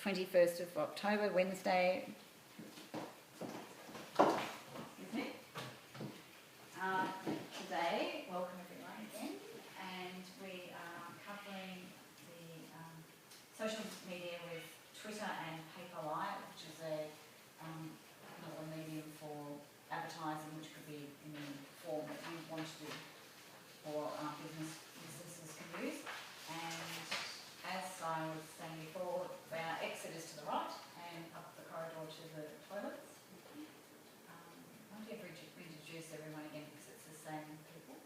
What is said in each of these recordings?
21st of October, Wednesday. Today, welcome everyone again, and we are covering the social media with Twitter and Paperlike, which is another medium for advertising, which could be in the form that you want to do, or businesses can use. And as I was saying before, our exit is to the right and up the corridor to the toilets. I want to reintroduce everyone again because it's the same people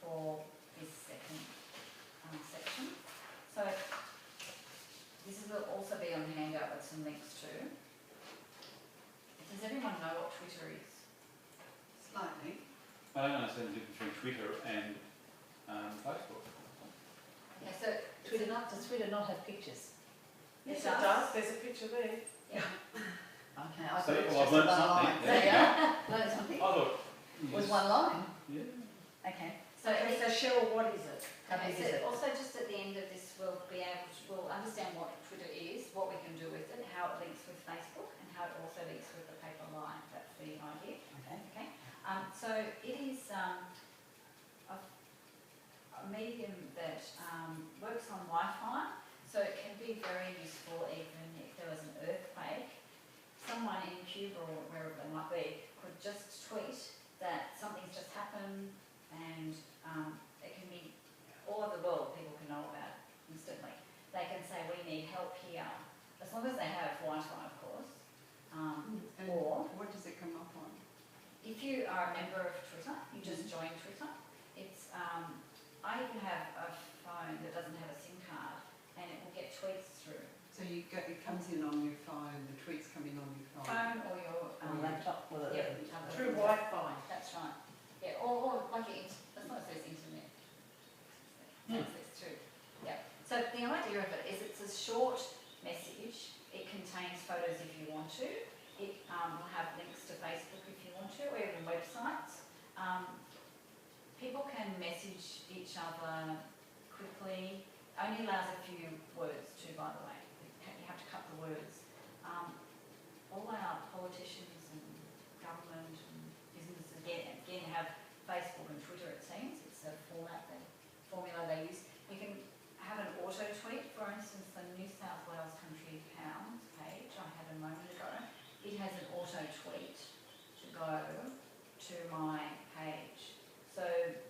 for this second section. So this will also be on the handout with some links too. Does everyone know what Twitter is? Slightly. I don't understand the difference between Twitter and Facebook. Okay, so does Twitter not have pictures? Yes, it does. There's a picture there. Yeah. Okay, I So, thought it was well, just I've learned one something. line. There you go. Learned something? I thought. Was one line? Yeah. Okay. So, So Cheryl, what is it? How okay, big so is it? also just at the end of this we'll understand what Twitter is, what we can do with it, how it links with Facebook, and how it also links with the Paperlike. That's the idea. Okay. Okay. So it is a medium that works on Wi-Fi, so it can be very useful even if there was an earthquake. Someone in Cuba or wherever they might be could just tweet that something's just happened, and it can be all over the world. People can know about it instantly. They can say we need help here, as long as they have Wi-Fi, of course. And Or what does it come up on? if you are a member of Twitter, you just join Twitter. It's I even have a phone that doesn't have a SIM card, and it will get tweets through. So it comes in on your phone, the tweets come in on your phone. Phone or your Laptop with yeah, a... Through Wi-Fi. That's right. Yeah, or like as long as there's internet. Access through. Yeah. So the idea of it is it's a short message. It contains photos if you want to. It will have links to Facebook if you want to, or even websites. People can message each other quickly. Only allows a few words too, by the way. You have to cut the words. All our politicians and government and businesses again have Facebook and Twitter, it seems. It's a formula they use. You can have an auto tweet, for instance, the New South Wales Country Pounds page I had a moment ago. It has an auto tweet to go to my page. So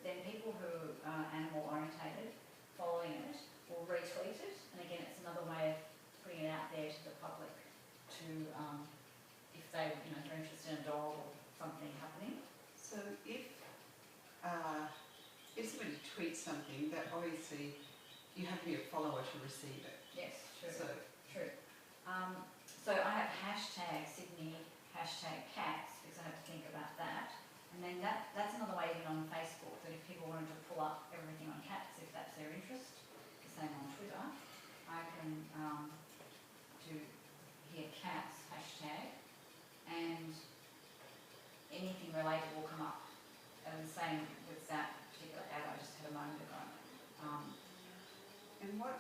then people who are animal orientated following it will retweet it, and again it's another way of putting it out there to the public to if they're interested in a dog or something happening. So if somebody tweets something, that obviously you have to be a follower to receive it. Yes, true. So True. So I have hashtag Sydney, hashtag cats, because I have to think about that. And then that's another way even on Facebook, that if people wanted to pull up everything on cats, if that's their interest, the same on Twitter, I can do here cats, hashtag, and anything related will come up. And the same with that particular ad I just had a moment ago. and what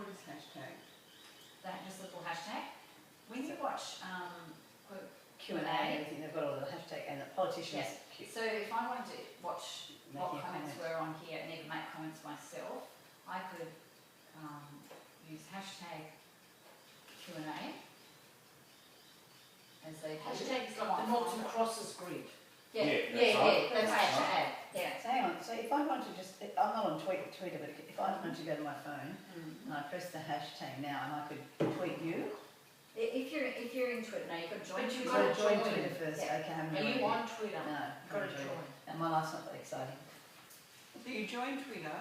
is hashtag? That just little hashtag. When you watch Q&A and everything, they've got all the hashtag and the politicians. yeah. So if I wanted to watch what Making comments comments. were on here and even make comments myself, I could use hashtag Q&A as the Hashtag is come like on, the noughts come and on. crosses grid. Yeah, that's right. that's hashtag. Yeah. So hang on, so if I want to just, I'm not on Twitter, but if I want to go to my phone and I press the hashtag now and I could tweet you, If you're into it now, you've got to join. But you've Twitter. got to join join. Twitter first, Yeah. okay, I haven't Are you joined on Twitter? yet. No, You've got to haven't joined join. yet. And my life's not that exciting. So you join Twitter,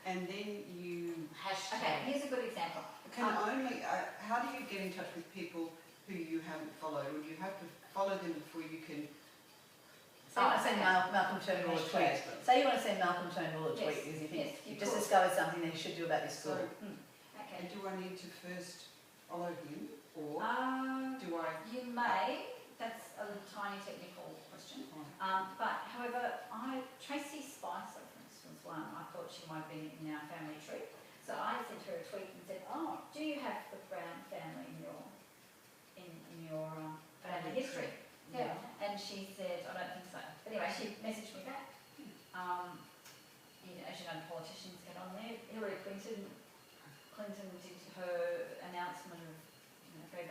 and then you Hashtag. Okay, here's a good example. can only. How do you get in touch with people who you haven't followed? Would you have to follow them before you can? So you want to send Malcolm Turnbull a tweet. Hashtag. Say you want to send Malcolm Turnbull a Yes, tweet because you think yes, you you've just could. discovered something that you should do about this So, school. Okay. and do I need to first follow him, or do I? You may. That's a little tiny technical question. But however, Tracy Spicer, for instance, one, I thought she might have been in our family tree. So I sent her a tweet and said, oh, do you have the Brown family in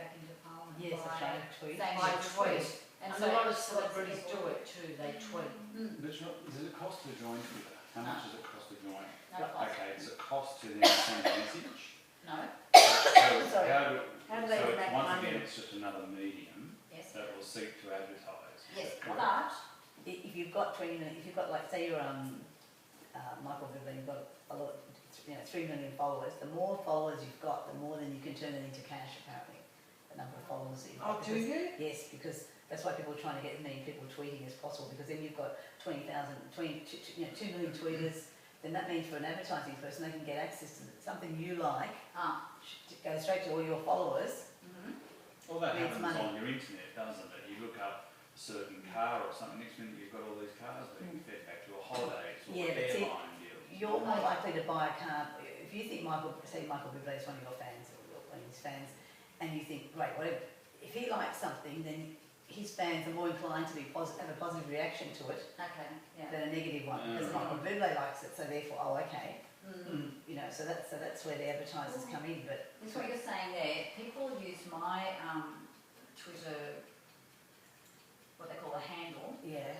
back into Parliament Yes, that's by right, tweet. saying By she's tweet. tweet. And so a lot of so celebrities people- do it too, they tweet. Mm, But it's not, does it cost to join Twitter? How much does it cost to join? no cost. Okay, does it cost to then send a message? No, So Sorry. How do they so make once money? again, it's just another medium yes, that will seek to advertise. yes, Correct. but, If you've got 20 million, if you've got like, say you're Michael Vivian, you've got a lot, 3 million followers, the more followers you've got, the more then you can turn it into cash apparently, the number of followers that you've got. Oh, do Because- you? Yes, because that's why people are trying to get as many people tweeting as possible, because then you've got 2 million tweeters, then that means for an advertising person, they can get access to something you like, go straight to all your followers. mhm, Well, that Needs happens money. on your internet, doesn't it? You look up a certain car or something, next minute you've got all these cars being fed back to a holiday, or Yeah, but see, airline deal. You're more likely to buy a car, if you think Michael Bublé is one of your fans, or one of his fans, and you think, great, whatever, if he likes something, then his fans are more inclined to have a positive reaction to it okay, yeah. than a negative one, because Mm. Michael Bublé likes it, so therefore, oh, okay. Mm. So that's where the advertisers come in, but That's what you're saying there. People use my Twitter, what they call a handle, yeah,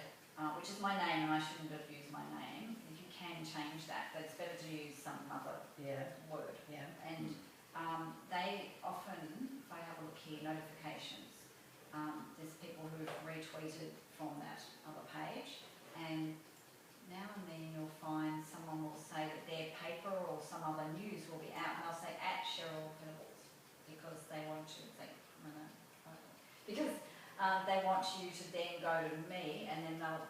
which is my name, and I shouldn't have used my name. You can change that, but it's better to use some other yeah, word. yeah. And they often, if I have a look here, notifications, there's people who've retweeted from that other page, and now and then you'll find someone will say that their paper or some other news will be out, and they'll say at Cheryl Venables, because they want you to think, because they want you to then go to me, and then they'll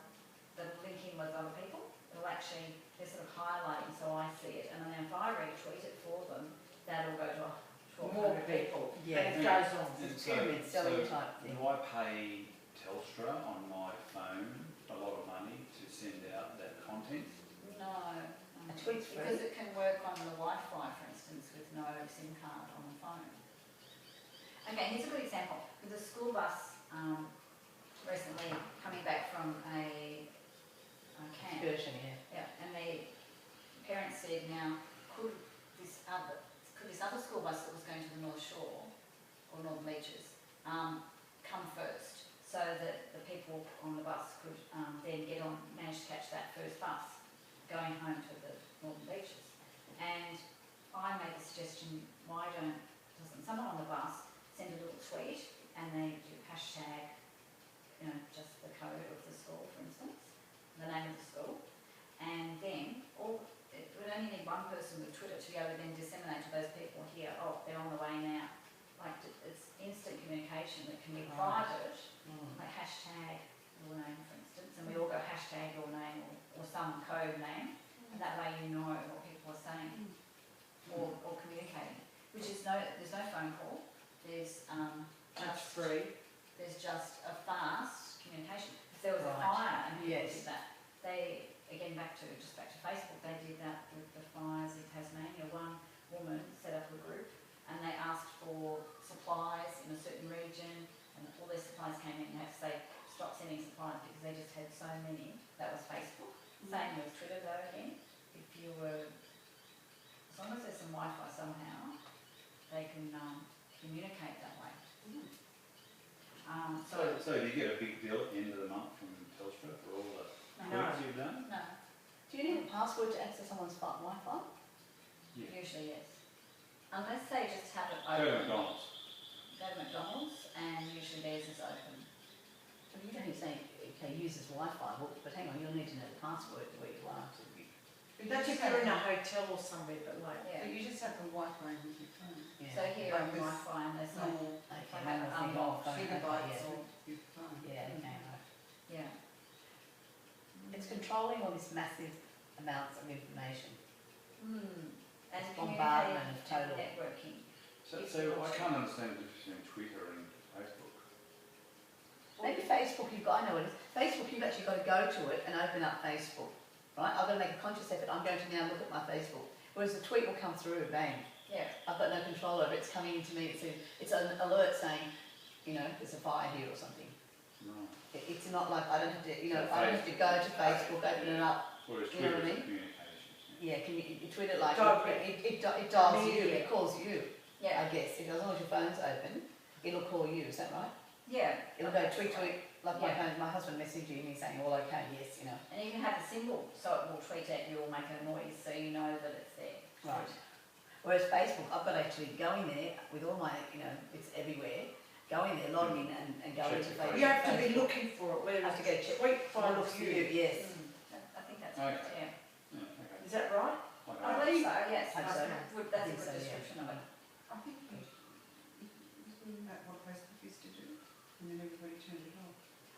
link in with other people. It'll actually, they're sort of highlighting so I see it, and then if I retweet it for them, that'll go to More 1,200 people. Yeah. And it goes on. It's So- pyramid selling so type thing. Do I pay Telstra on my phone a lot of money to send out that content? No. A tweet's free. Because it can work on the Wi-Fi, for instance, with no SIM card on the phone. Okay, here's a good example. With the school bus recently coming back from a camp. Excursion, yeah. Yeah, and the parents said, now, could this other school bus that was going to the North Shore, or Northern Beaches, come first, so that the people on the bus could then manage to catch that first bus going home to the Northern Beaches. And I made the suggestion, doesn't someone on the bus send a little tweet, and they do hashtag, just the code of the school, for instance, the name of the school, and then it would only need one person with Twitter to be able to then disseminate to those people here, oh, they're on the way now. Like, it's instant communication that can be Right. private, like hashtag your name, for instance, and we all go hashtag your name or some code name, and that way you know what people are saying or communicating. Which is there's no phone call, there's That's just free. there's just a fast communication. If there was a Right. fire and people Yes. did that, they, again, back to Facebook, they did that with the fires in Tasmania. One woman set up a group and they asked for supplies in a certain region, and all their supplies came in, and had to say, stop sending supplies because they just had so many. That was Facebook. Same with Twitter though, again. If you were, as long as there's some Wi-Fi somehow, they can communicate that way. So do you get a big bill at the end of the month from Telstra for all the No. tweets you've done? No, Do you need a password to access someone's Wi-Fi? Yeah. usually yes. Unless they just have it Go to open. McDonald's. Go to McDonald's and usually theirs is open. Well, you don't need to say, okay, uses Wi-Fi, well, but hang on, you'll need to know the password to where you are. That's if you're in a hotel or somewhere, but like, Yeah. But you just have the Wi-Fi with your phone. Yeah. So here Like on this Wi-Fi and there's like, Normal Okay, I one have more thing unlocked off, okay, gigabytes yeah. of your phone. Yeah, okay, right. yeah. It's controlling all this massive amounts of information. And It's bombardment of communicating total. and networking. So If I you want can't to. understand the difference between Twitter and Facebook. Maybe Facebook, I know what it is. Facebook, you've actually got to go to it and open up Facebook, right? I've got to make a conscious effort, I'm going to now look at my Facebook. Whereas the tweet will come through, bang. Yeah, I've got no control over it, it's coming into me, it's an alert saying, there's a fire here or something. Right. It's not like I don't have to, So I don't have to go to Facebook, open it up. Whereas You know what I Twitter is mean? communications. Yeah, you tweet it like, Direct. it dials you, Immediate. it calls you, yeah. I guess, as long as your phone's open. It'll call you, is that right? Yeah. It'll go tweet, like Yeah. my husband messaged you and he's saying, all okay, yes, you know. And you can have the symbol, so it will tweet at you or make a noise, so you know that it's there. Right. Whereas Facebook, I've got to actually go in there with all my, you know, it's everywhere, go in there, log in and go Check into it. Facebook. You have to be looking for it, I whereas have to go check. tweet What finds looks for you, you. yes. I think that's Okay. right, yeah. Yeah, okay. Is that right? Like I that. believe so, yes. Hope so. That's a think so, good yeah. description of it. I think isn't that what Facebook used to do? And then everybody turned it off.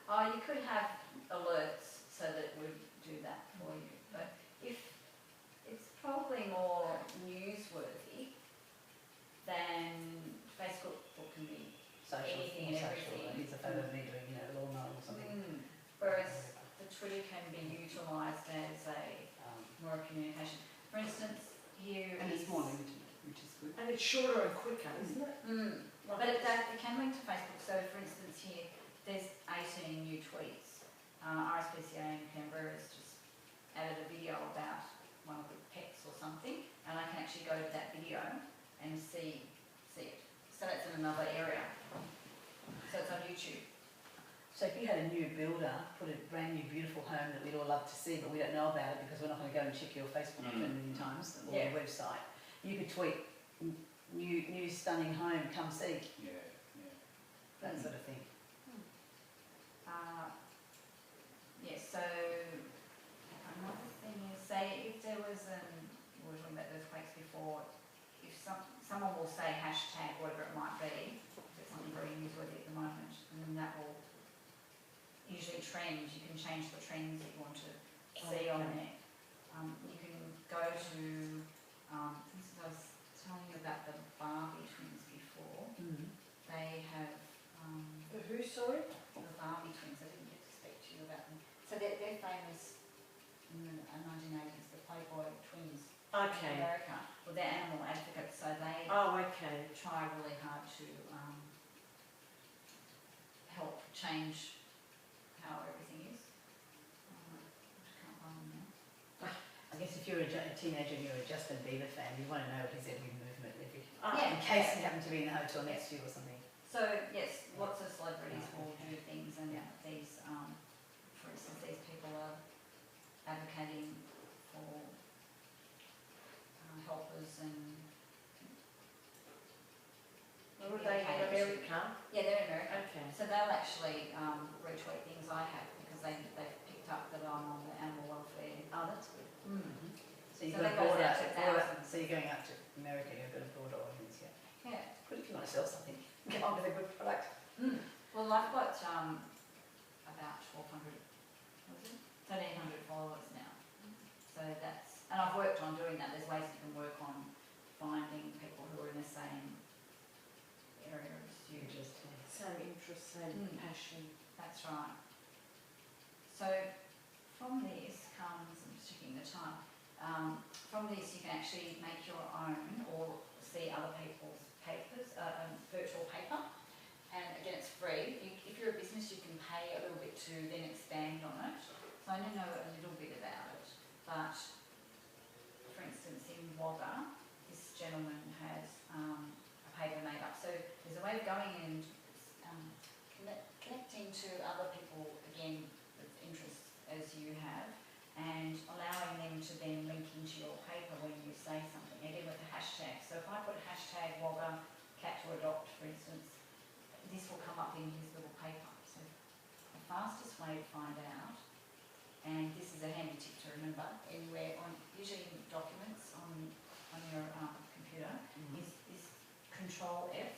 Oh, you could have alerts so that it would do that for you, but if, it's probably more newsworthy than Facebook can be. Social, Anything and social, everything. here's a photo of me doing, you know, lawnmower or something. Whereas the Twitter can be utilised as a more communication. For instance, here And is. it's more limited, which is good. And it's shorter and quicker, isn't it? But it can link to Facebook. So, for instance, here there's 18 new tweets. RSPCA in Canberra has just added a video about one of the pets or something, and I can actually go to that video and see it. So that's in another area. So it's on YouTube. So if you had a new builder, put a brand new beautiful home that we'd all love to see, but we don't know about it because we're not going to go and check your Facebook 10 million times or Yeah. your website, you could tweet, new stunning home, come see, Yeah, yeah. that sort of thing. Yes, so another thing is, say if there was we were talking about earthquakes before, if someone will say hashtag whatever it might be, if it's something very newsworthy at the moment, and then that will usually trend, you can change the trends that you want to see on there. You can go to, this is, I was telling you about the Barbie twins before, they have, The who, sorry? the Barbie twins, I didn't get to speak to you about them. So they're famous in the 1980s, the Playboy twins in Okay. America. Well, they're animal advocates, so they Oh, okay. try really hard to help change how everything is. I can't find them now. I guess if you're a teenager and you're a Justin Bieber fan, you want to know his every movement, Yeah. in case he happened to be in the hotel next to you or something. So yes, lots of celebrities will do things, and these, for instance, these people are advocating for helpers and. Were they in America? Yeah, they're in America. Okay. So they'll actually retweet things I have because they've picked up that I'm on the animal welfare. Oh, that's good. So you've So got that a goes broader, out to thousands. so you're going out to America, you've got a broader audience, yeah. Yeah. Good if you want to sell something, get on with a good product. Well, I've got about 1,200, what is it? 1,300 followers now. So that's, and I've worked on doing that. There's ways you can work on finding people who are in the same area as you. Interesting. Same interest, same passion. That's right. So from this comes, I'm just checking the time, from this you can actually make your own or see other people's papers, virtual paper, and again it's free. If you're a business you can pay a little bit to then expand on it. So I only know a little bit about it, but for instance in Wagga, this gentleman has a paper made up. So there's a way of going and connecting to other people, again, with interests as you have, and allowing them to then link into your paper when you say something, again with the hashtag. So if I put hashtag Wagga cat to adopt, for instance, this will come up in his little paper. So the fastest way to find out, and this is a handy tip to remember, anywhere on, usually in documents on your computer, is Control F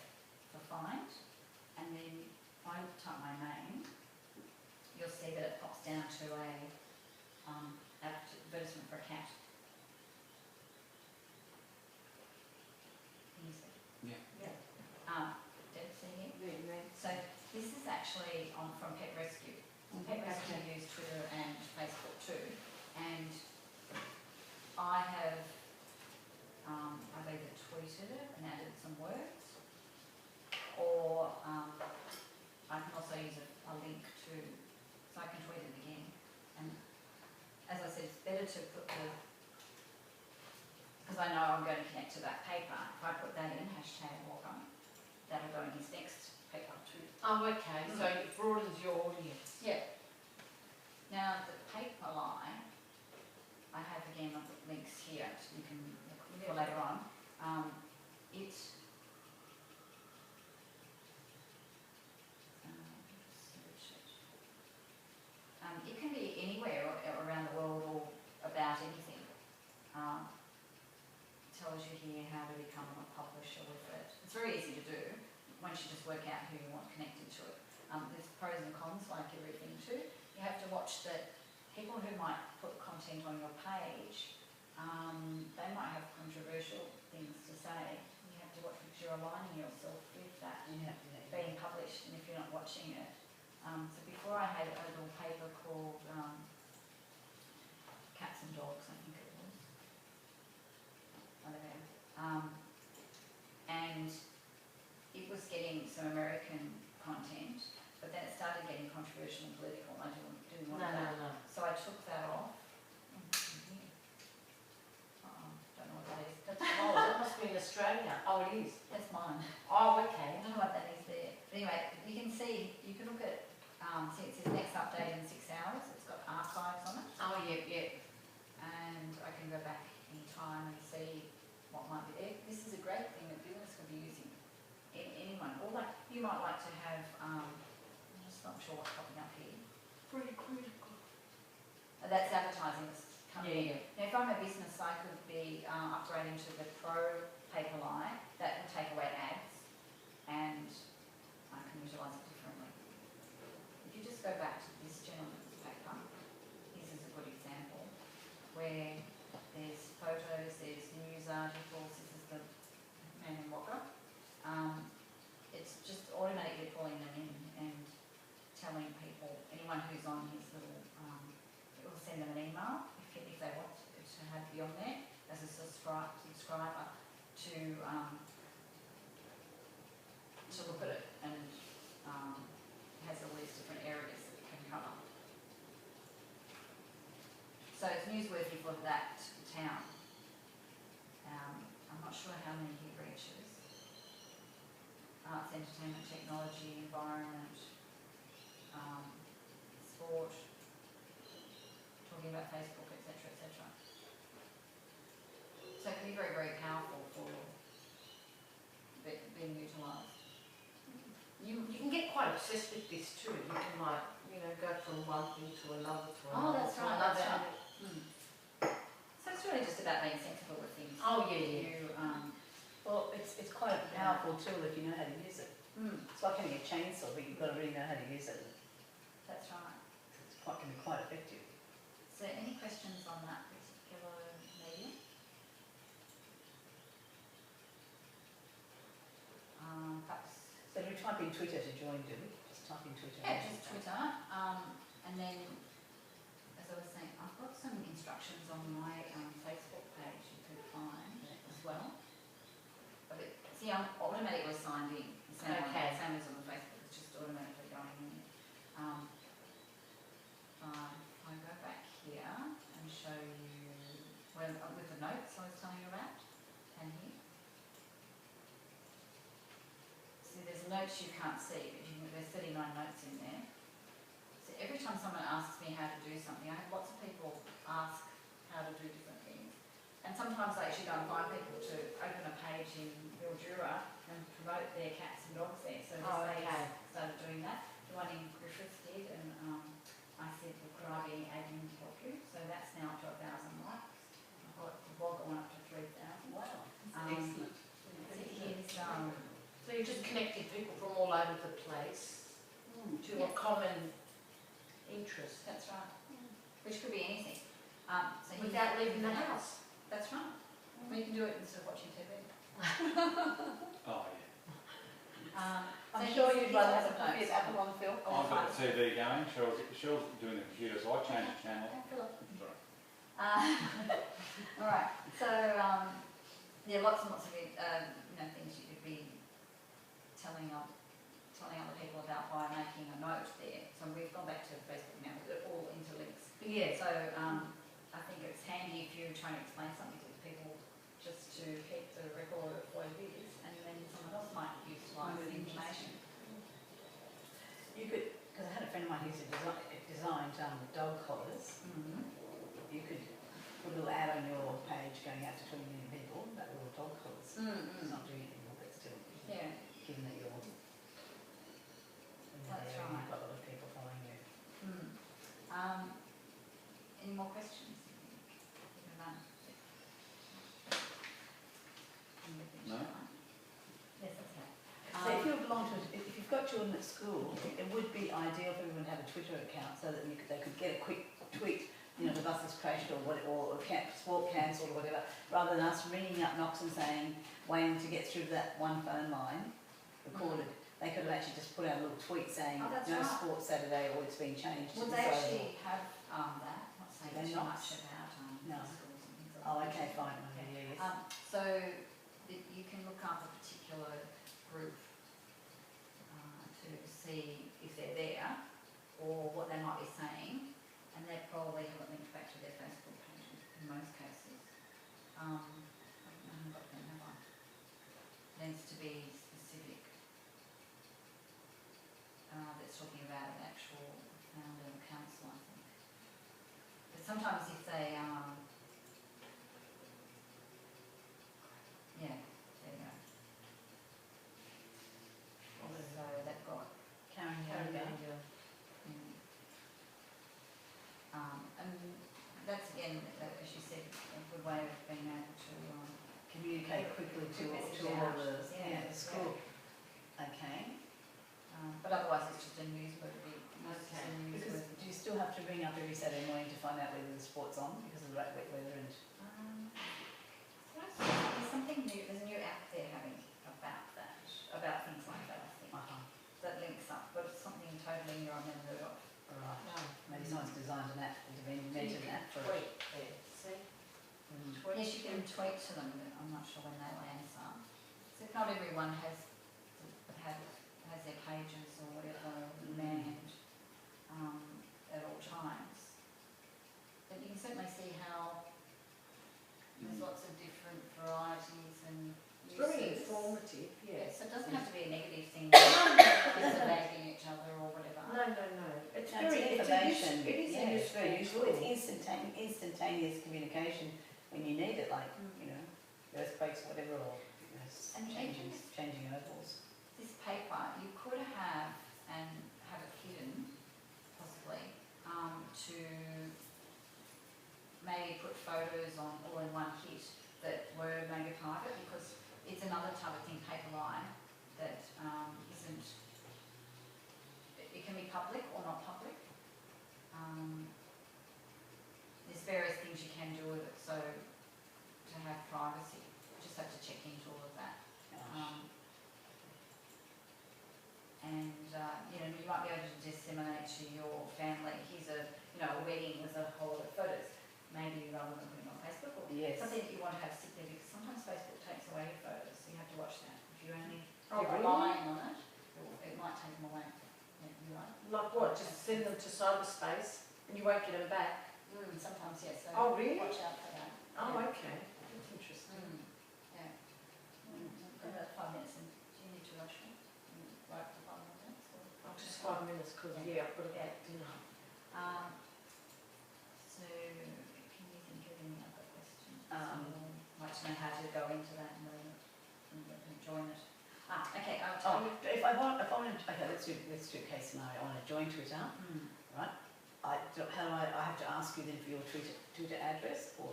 for find, and then if I type my name, you'll see that it pops down to a advertisement for a cat. Can you see? Yeah. Did you see it? So this is actually from Pet Rescue. Pet Rescue use Twitter and Facebook too, and I have I've either tweeted it and added some words, or I can also use a link to, so I can tweet it again. And as I said, it's better to put because I know I'm going to connect to that paper. If I put that in hashtag Wagga, that'll go in his next Oh, okay, so it broadens your audience. Yeah. Now, the paper line, I have again links here, so you can look for later on. It, search it. It can be anywhere around the world or about anything. Tells you here how to become a publisher with it. It's very easy to do once you just work out who you want connected to it. There's pros and cons like everything too. You have to watch that people who might put content on your page, they might have controversial things to say. You have to watch because you're aligning yourself with that being published, and if you're not watching it. So before I had a little paper called Cats and Dogs, I think it was. I don't know. And it was getting some American content, but then it started getting controversial and political, and I didn't want that. No. So I took that off. Don't know what that is. Oh, that must be in Australia. Oh, it is. That's mine. Oh, I okay. don't know what that is there. But anyway, you can see, you can look at, see it says next update in 6 hours. It's got archives on it. Oh, yeah. And I can go back in time and see what might be there. This is a great thing that business could be using. Anyone, or like, you might like to have, I'm just not sure what's popping up here. Pretty critical. That's advertising that's coming in. Yeah. Now, if I'm a business, I could be upgrading to the Pro Paperline. That will take away ads, and I can utilise it differently. If you just go back to this gentleman's paper, this is a good example, where there's photos, there's news articles, this is the Man in Waka. It's just automatically pulling them in and telling people, anyone who's on his little, it will send them an email if they want to have be on there as a subscriber to look at it, and it has all these different areas that it can cover. So it's newsworthy for that town. I'm not sure how many he reaches. Arts, entertainment, technology, environment, sport, talking about Facebook, etc., etc. So it can be very, very powerful for being utilised. You can get quite obsessed with this too. You can go from one thing to another to another. Oh, that's to right, another. that's right. So it's really just about being sensible with things. Oh, yeah. Well, it's quite a powerful tool if you know how to use it. It's like having a chainsaw, but you've got to really know how to use it. That's right. Can be quite effective. So any questions on that particular medium? Perhaps. So do we type in Twitter to join, do we? Just type in Twitter. Yeah, just Twitter. And then, as I was saying, I've got some instructions on my Facebook page you could find as well. But see, I'm automatically signed in. Same as on the Facebook, it's just automatically going in. I go back here and show you with the notes I was telling you about, and here. See, there's notes you can't see, but there's 39 notes in there. So every time someone asks me how to do something, I have lots of people ask how to do different things. And sometimes I actually go and find people to open a page in Mildura and promote their cats and dogs there. So they started doing that. The one in Griffiths did, and I said, well, could I be admin to help you? So that's now up to 1,000 likes. I've got the blog going up to 3,000. Wow, So excellent. here's, So you're just connecting people from all over the place to a Yes. common interest. that's right. Which could be anything. So here's- Without leaving the house. That's right. We can do it instead of watching TV. Oh, yeah. I'm so sure here's- you'd rather here's have a lots of coffee notes. at Apple on Phil. I've got the TV going, Cheryl's doing the computer, so I changed the channel. Okay, Philip. Sorry. All right. So lots and lots of things you could be telling other people about by making a note there. So we've gone back to Facebook now. They're all interlinks. Yeah. So I think it's handy if you're trying to explain something to people, just to keep the record of what it is, and then someone else might utilise the information. client who's designed dog collars, you could put a little ad on your page going out to 20 million people about little dog collars. It's not doing it anymore, but still, Yeah, given that you're in that That's area, right. you've got a lot of people following you. any more questions? Give them that. No? Yes, that's right. So if you belong to, if you've got children at school, it would be ideal for everyone to have a Twitter account so that they could get a quick tweet, you know, the bus has crashed or sport cancelled or whatever, rather than us ringing up Knox and saying, waiting to get through that one phone line, recorded. They could have actually just put out a little tweet saying, Oh, that's no right. sports Saturday, or it's been changed to Would this they over. actually have that? Not saying They're too not. much about No. schools and things like Oh, that. okay, fine, okay, yeah, yes. So you can look up a particular group to see if they're there or what they might be saying, and they probably have it linked back to their Facebook page in most cases. I haven't got them, have I? Needs to be specific. That's talking about an actual founder and council, I think. But sometimes if they, yeah, there you go. So they've got Karen Karen Yoga. Yoga. And that's again, as you said, a good way of being able to, Communicate quickly to message all out. the, Yeah, the school. Okay. but otherwise it's just a newsworthy, it's just a Because newsworthy. do you still have to ring up every Saturday morning to find out whether the sport's on because of the wet weather and... There's something new, there's a new app they're having about that, about things like that, I think, that links up, but it's something totally new I've never heard of. Right. Maybe someone's designed an app, invented an app for it. Tweet there, see? Yes, you can tweet to them, but I'm not sure when they'll answer. So not everyone has their pages or whatever manned at all times. But you can certainly see how there's lots of different varieties and It's very uses. informative, Yeah, yes. so it doesn't have to be a negative thing, bagging each other or whatever. No, no, no. It's No, very, it's it's a information. it is Yeah, a it's very useful. tool. It's instantaneous communication when you need it, like, you know, earthquakes, whatever, or you know, And changing ovals. This paper, you could have it hidden, possibly, to maybe put photos on all in one hit that were maybe private, because it's another type of thing, Paperline, that isn't, it can be public or not public. There's various things you can do with it, so to have privacy, you just have to check into all of that. And you know, you might be able to disseminate to your family, here's a wedding with a whole lot of photos, maybe rather than putting it on Facebook, or Yes. something that you want to have significant, because sometimes Facebook takes away your photos, so you have to watch that. If you're only Oh, really? relying on it, it might take them away. Yeah, you're right. Like what, just send them to cyberspace and you won't get them back? Sometimes, yes, so Oh, really? watch out for that. Oh, Yeah. okay. That's interesting. Yeah. About 5 minutes, and do you need to rush me? Right for 5 more minutes? Or? Oh, just 5 minutes, because, yeah, I've got to get dinner. So, can you think of any other questions? Like to know how to go into that and join it. Okay, I'll tell you. If I want, okay, let's do a case scenario. I want to join Twitter, right? I have to ask you then for your Twitter address, or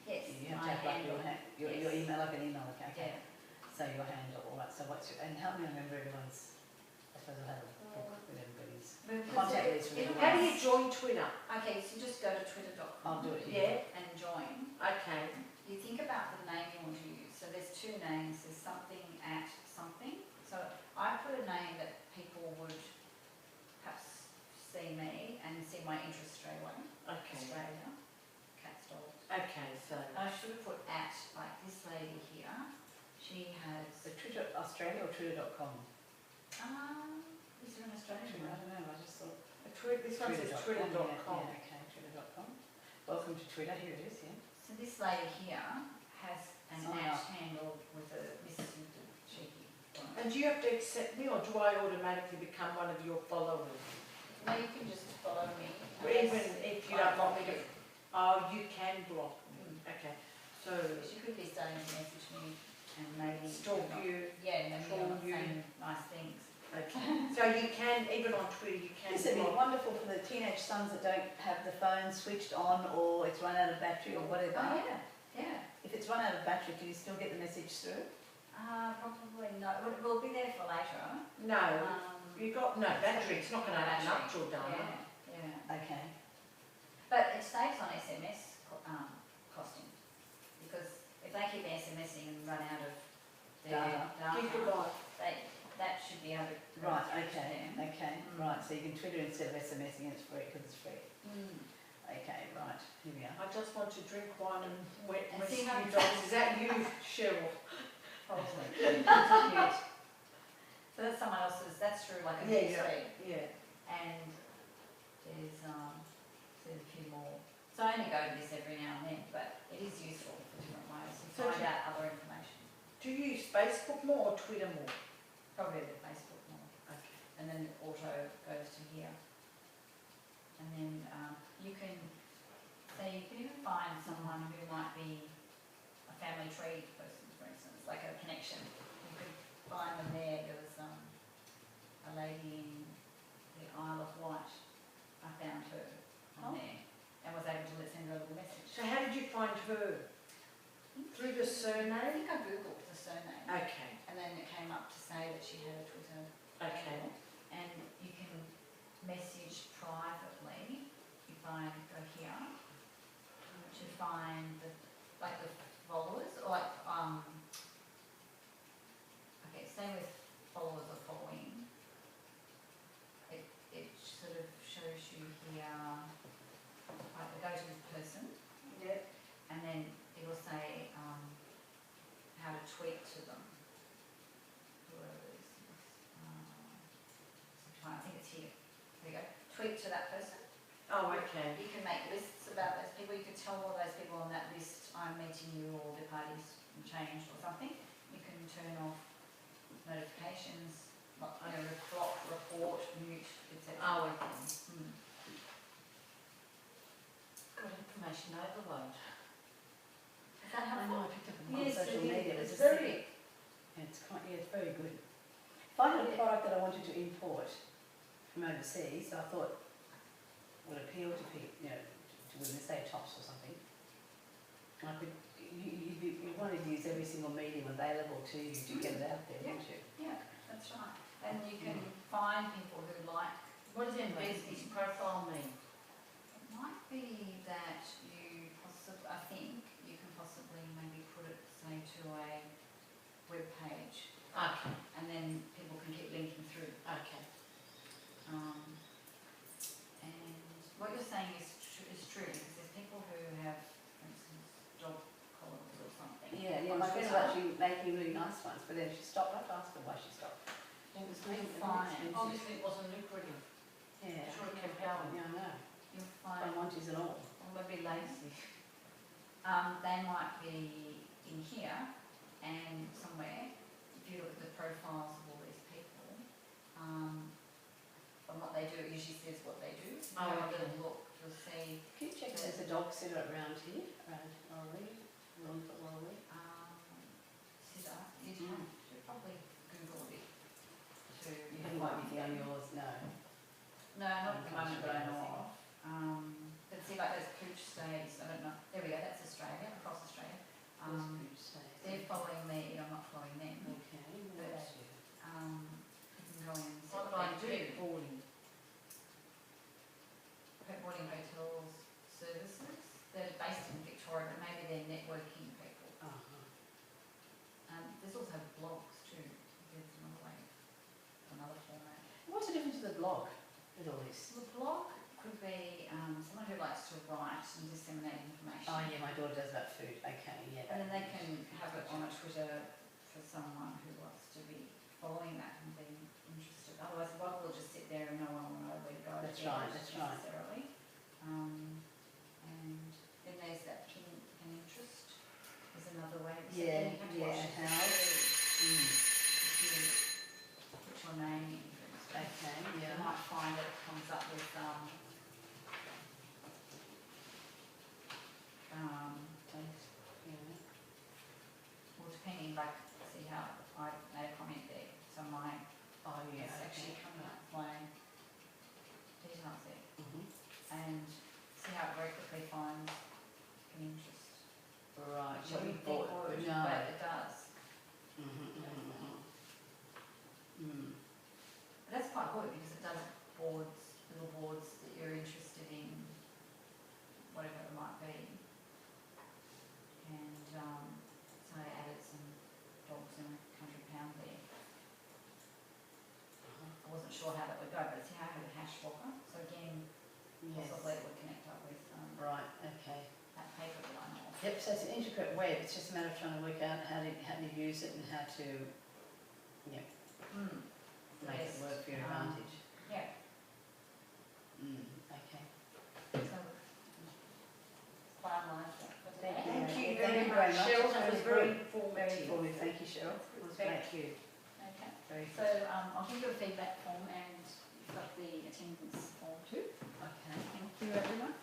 Yes, you have to my have like handle. your Yes. email, like an email account. Okay. Yeah. So your handle, all right. So what's your, and help me remember everyone's. I suppose I'll have a book with everybody's contact list. With How do everyone. you join Twitter? Okay, so just go to twitter.com. I'll do it here. Yeah, And join. okay. You think about the name you want to use. So there's two names. There's something at something. So I put a name that people would perhaps see me and see my interest straight away. Okay. Australia, cats, dogs. Okay, so, I should have put at, like this lady here. She has. So Twitter Australia or Twitter.com? Is there an Australian Twitter, I one? don't know. I just thought. this one says twitter.com. Yeah, okay, Twitter.com. Welcome to Twitter. Here it is. Yeah. So this lady here has an Sign at up. handle with a Mrs. Cheeky on it. And do you have to accept me, or do I automatically become one of your followers? No, you can just follow me. Even if you don't want me to, oh, you can block me, okay, so Because you could be starting to message me and maybe. stalk you're not- you, Yeah, maybe you're not troll you. saying nice things. okay, so you can, even on Twitter, you can This would be block. wonderful for the teenage sons that don't have the phone switched on or it's run out of battery or whatever. Oh, yeah, yeah. If it's run out of battery, can you still get the message through? Probably not. We'll be there for later. No, you got, no battery, it's not gonna add up Battery. your data. Yeah. Okay. But it saves on SMS costing, because if they keep SMSing and run out of their data, Gigabyte. that should be able to. Right, go through to okay, them. okay, right, so you can Twitter instead of SMSing and it's free, because it's free. Mm. Okay, right, here we are. I just want to drink wine and wet And rescue see how- dogs, is that you, Cheryl? Probably. Cute. So that's someone else's, that's through like a Yeah, newsfeed. Yeah. And there's a few more. So I only go to this every now and then, but it is useful for different ways. You So find do- out other information. Do you use Facebook more or Twitter more? Probably the Facebook more. Okay. And then the auto goes to here. And then you can, so you can even find someone who might be a family tree person, for instance, like a connection. You could find them there. There was a lady in the Isle of Wight. I found her on there and was able to send her a little message. So how did you find her? Through the I surname? think I googled the surname. Okay, And then it came up to say that she had a Twitter okay. handle. And you can message privately if I go here to find the followers or okay, say with followers or following, it sort of shows you here, like the go to the person, Yeah. and then it will say how to tweet to them. Whoever this is. I think it's here. There you go. Tweet to that person. Oh, okay. You can make lists about those people. You can tell all those people on that list, I'm meeting you or the party's changed or something. You can turn off notifications, block, report, mute, etc. Oh, okay. Hmm. Got information overload. Is that I helpful? know, I picked up on Yes, social it media. is. It's It's very. it's very good. If I had a product that I wanted to import from overseas, I thought would appeal to people, to women, say tops or something. I could, you wanted to use every single medium available to you to get it out there, Yeah. wouldn't you? Yeah, that's right. And you can find people who like. What does business profile mean? It might be that you I think you can possibly maybe put it, say, to a web page, Okay, and then people can keep linking through. okay. And what you're saying is true, because there's people who have, for instance, dog collars or something. Yeah, my friend was actually making really nice ones, but then she stopped. I asked her why she stopped. It was making them Fine. expensive. Obviously it wasn't lucrative, Yeah. sort of compelling. Yeah, I know. You'll From find, Monty's and all. or maybe lazy. They might be in here and somewhere, if you look at the profiles of all these people, and what they do, it usually says what they do. If you Oh, have a okay. little look, you'll see, Can you check if there's a dog sitter around here, around Laurel, Laurel? sitter, you'd have to probably Google it to. You haven't got anything on yours, no. No, not at the moment that I know of. But see, like those pooch stays, I don't know, there we go, that's Australia, across Australia. They're following me, I'm not following them. Okay, what about you? You can go in and see What what do they I do? do. Boarding. Pet boarding hotels services, they're based in Victoria, but maybe they're networking people. There's also blogs too, there's another way, another format. What's the difference with the blog with all this? So the blog could be someone who likes to write and disseminate information. Oh yeah, my daughter does about food, okay, yeah. And then they can have it on a Twitter for someone who wants to be following that and being interested. Otherwise, the blog will just sit there and no one will know where to go. That's to right, it that's right. necessarily. And then there's that pin and interest is another way. So Yeah, then you have to yeah, watch how? if you put your name in, for instance. Okay, You yeah. might find that it comes up with, Yeah. well, depending, like, see how I made a comment there, so my, Oh, yeah. it's actually coming up with my details there. Mhm. And see how it very quickly finds an interest. Right, Which what you you think bought, would, no. but it does. But that's quite good because it does little boards that you're interested in, whatever it might be. And, so I added some dogs in a country pound there. I wasn't sure how that would go, but see how I have a hash blocker, so again, Yes. possibly it would connect up with, Right, okay. that paper that I know of. Yep, so it's an intricate web, it's just a matter of trying to work out how to use it and how to Mm. make it Yes, work for your advantage. Yeah, Okay. so, finalised that for today. Thank you. Thank you Thank very you very much, much. Cheryl, That that was was very good. Very informative. informative, thank you, Cheryl. It was Thank thank you. Okay, Very so, good. I'll give you a feedback form and you've got the attendance form too. Okay. Thank you everyone.